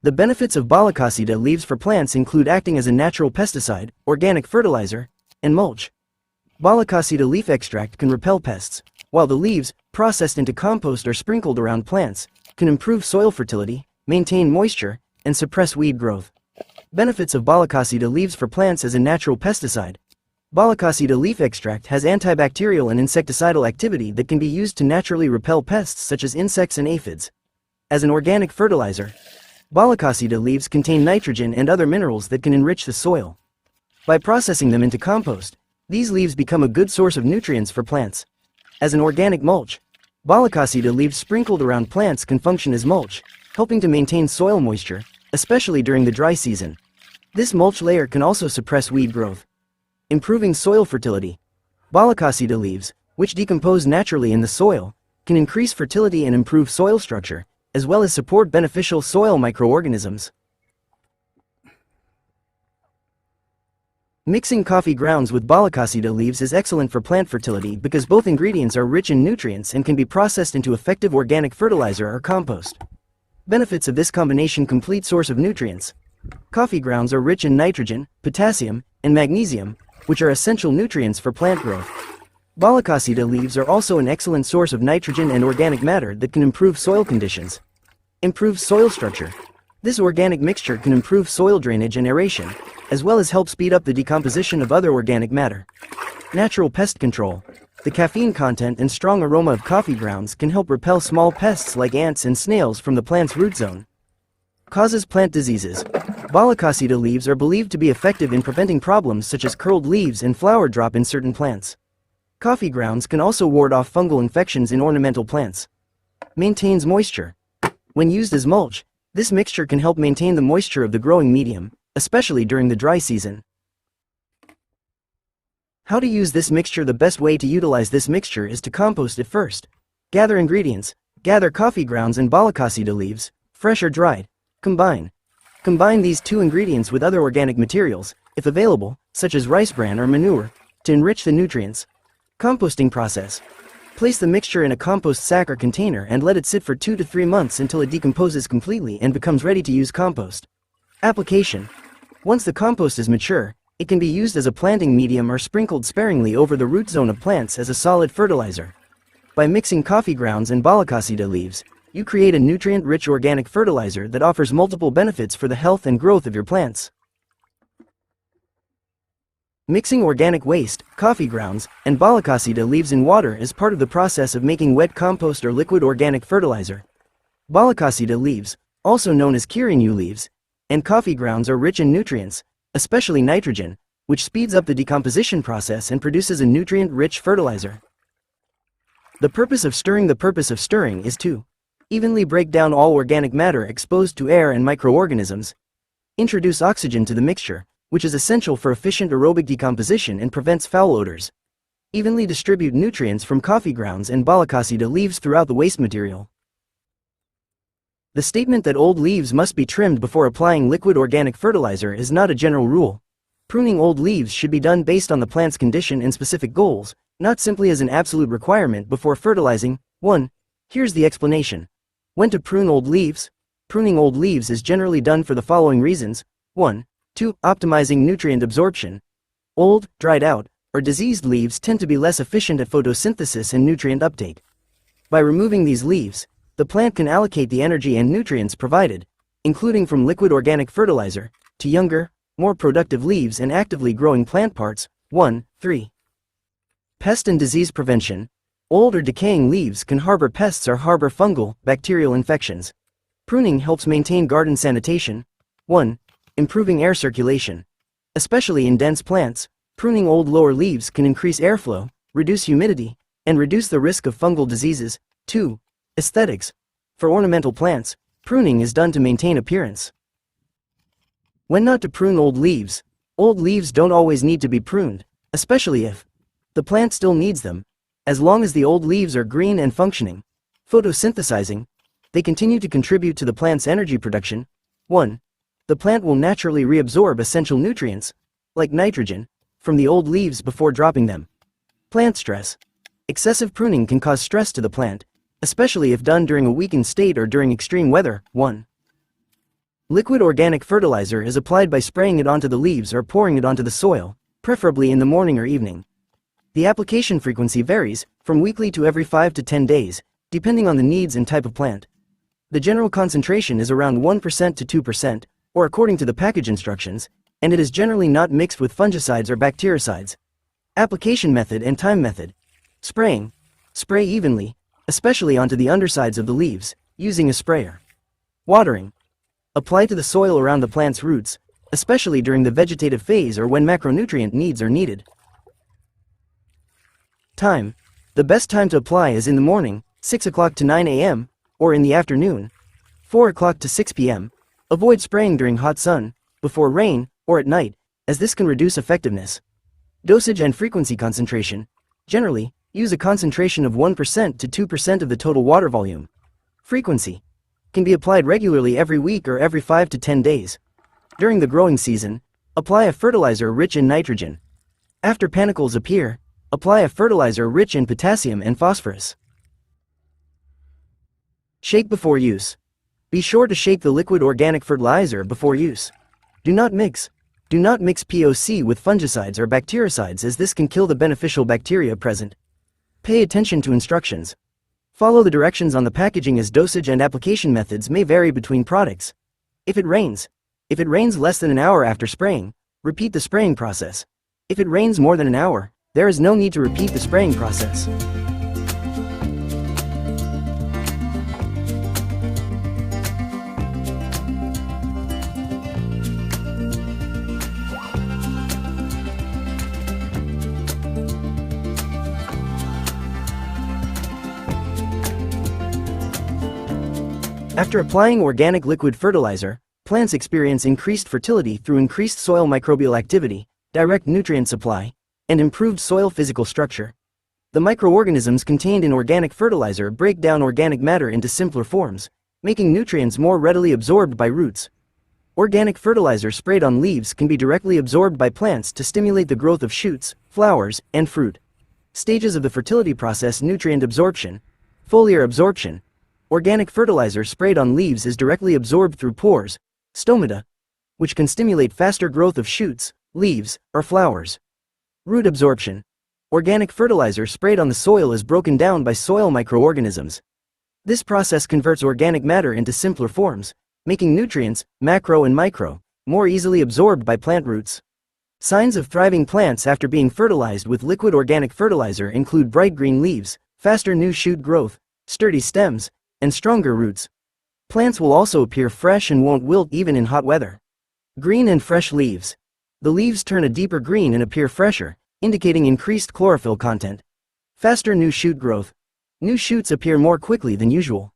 The benefits of balicasa leaves for plants include acting as a natural pesticide, organic fertilizer, and mulch. Balicasa leaf extract can repel pests, while the leaves, processed into compost or sprinkled around plants, can improve soil fertility, maintain moisture, and suppress weed growth. Benefits of balicasa leaves for plants as a natural pesticide. Balicasa leaf extract has antibacterial and insecticidal activity that can be used to naturally repel pests such as insects and aphids. As an organic fertilizer, balicasa leaves contain nitrogen and other minerals that can enrich the soil. By processing them into compost, these leaves become a good source of nutrients for plants. As an organic mulch, balicasa leaves sprinkled around plants can function as mulch, helping to maintain soil moisture, especially during the dry season. This mulch layer can also suppress weed growth. Improving soil fertility. Balicasa leaves, which decompose naturally in the soil, can increase fertility and improve soil structure, as well as support beneficial soil microorganisms. Mixing coffee grounds with balicasa leaves is excellent for plant fertility because both ingredients are rich in nutrients and can be processed into effective organic fertilizer or compost. Benefits of this combination: complete source of nutrients. Coffee grounds are rich in nitrogen, potassium, and magnesium, which are essential nutrients for plant growth. Balicasa leaves are also an excellent source of nitrogen and organic matter that can improve soil conditions. Improve soil structure. This organic mixture can improve soil drainage and aeration, as well as help speed up the decomposition of other organic matter. Natural pest control. The caffeine content and strong aroma of coffee grounds can help repel small pests like ants and snails from the plant's root zone. Causes plant diseases. Balicasa leaves are believed to be effective in preventing problems such as curled leaves and flower drop in certain plants. Coffee grounds can also ward off fungal infections in ornamental plants. Maintains moisture. When used as mulch, this mixture can help maintain the moisture of the growing medium, especially during the dry season. How to use this mixture? The best way to utilize this mixture is to compost it first. Gather ingredients. Gather coffee grounds and balicasa leaves, fresh or dried. Combine. Combine these two ingredients with other organic materials, if available, such as rice bran or manure, to enrich the nutrients. Composting process. Place the mixture in a compost sack or container and let it sit for 2 to 3 months until it decomposes completely and becomes ready to use compost. Application. Once the compost is mature, it can be used as a planting medium or sprinkled sparingly over the root zone of plants as a solid fertilizer. By mixing coffee grounds and balicasa leaves, you create a nutrient-rich organic fertilizer that offers multiple benefits for the health and growth of your plants. Mixing organic waste, coffee grounds, and balicasa leaves in water is part of the process of making wet compost or liquid organic fertilizer. Balicasa leaves, also known as kirinu leaves, and coffee grounds are rich in nutrients, especially nitrogen, which speeds up the decomposition process and produces a nutrient-rich fertilizer. The purpose of stirring is to evenly break down all organic matter exposed to air and microorganisms, introduce oxygen to the mixture, which is essential for efficient aerobic decomposition and prevents foul odors. Evenly distribute nutrients from coffee grounds and balicasa leaves throughout the waste material. The statement that old leaves must be trimmed before applying liquid organic fertilizer is not a general rule. Pruning old leaves should be done based on the plant's condition and specific goals, not simply as an absolute requirement before fertilizing. 1. Here's the explanation. When to prune old leaves? Pruning old leaves is generally done for the following reasons. 1. 2. Optimizing nutrient absorption. Old, dried out, or diseased leaves tend to be less efficient at photosynthesis and nutrient uptake. By removing these leaves, the plant can allocate the energy and nutrients provided, including from liquid organic fertilizer, to younger, more productive leaves and actively growing plant parts. 1. 3. Pest and disease prevention. Old or decaying leaves can harbor pests or harbor fungal, bacterial infections. Pruning helps maintain garden sanitation. 1. Improving air circulation. Especially in dense plants, pruning old lower leaves can increase airflow, reduce humidity, and reduce the risk of fungal diseases. 2. Aesthetics. For ornamental plants, pruning is done to maintain appearance. When not to prune old leaves. Old leaves don't always need to be pruned, especially if the plant still needs them. As long as the old leaves are green and functioning, photosynthesizing, they continue to contribute to the plant's energy production. 1. The plant will naturally reabsorb essential nutrients, like nitrogen, from the old leaves before dropping them. Plant stress. Excessive pruning can cause stress to the plant, especially if done during a weakened state or during extreme weather. 1. Liquid organic fertilizer is applied by spraying it onto the leaves or pouring it onto the soil, preferably in the morning or evening. The application frequency varies, from weekly to every 5 to 10 days, depending on the needs and type of plant. The general concentration is around 1% to 2%, or according to the package instructions, and it is generally not mixed with fungicides or bactericides. Application method and time method. Spraying. Spray evenly, especially onto the undersides of the leaves, using a sprayer. Watering. Apply to the soil around the plant's roots, especially during the vegetative phase or when macronutrient needs are needed. Time. The best time to apply is in the morning, 6 o'clock to 9 a.m., or in the afternoon, 4 o'clock to 6 p.m. Avoid spraying during hot sun, before rain, or at night, as this can reduce effectiveness. Dosage and frequency concentration. Generally, use a concentration of 1% to 2% of the total water volume. Frequency. Can be applied regularly every week or every 5 to 10 days. During the growing season, apply a fertilizer rich in nitrogen. After panicles appear, apply a fertilizer rich in potassium and phosphorus. Shake before use. Be sure to shake the liquid organic fertilizer before use. Do not mix POC with fungicides or bactericides, as this can kill the beneficial bacteria present. Pay attention to instructions. Follow the directions on the packaging, as dosage and application methods may vary between products. If it rains less than an hour after spraying, repeat the spraying process. If it rains more than an hour, there is no need to repeat the spraying process. After applying organic liquid fertilizer, plants experience increased fertility through increased soil microbial activity, direct nutrient supply, and improved soil physical structure. The microorganisms contained in organic fertilizer break down organic matter into simpler forms, making nutrients more readily absorbed by roots. Organic fertilizer sprayed on leaves can be directly absorbed by plants to stimulate the growth of shoots, flowers, and fruit. Stages of the fertility process: nutrient absorption, foliar absorption. Organic fertilizer sprayed on leaves is directly absorbed through pores, stomata, which can stimulate faster growth of shoots, leaves, or flowers. Root absorption. Organic fertilizer sprayed on the soil is broken down by soil microorganisms. This process converts organic matter into simpler forms, making nutrients, macro and micro, more easily absorbed by plant roots. Signs of thriving plants after being fertilized with liquid organic fertilizer include bright green leaves, faster new shoot growth, sturdy stems, and stronger roots. Plants will also appear fresh and won't wilt even in hot weather. Green and fresh leaves. The leaves turn a deeper green and appear fresher, indicating increased chlorophyll content. Faster new shoot growth. New shoots appear more quickly than usual.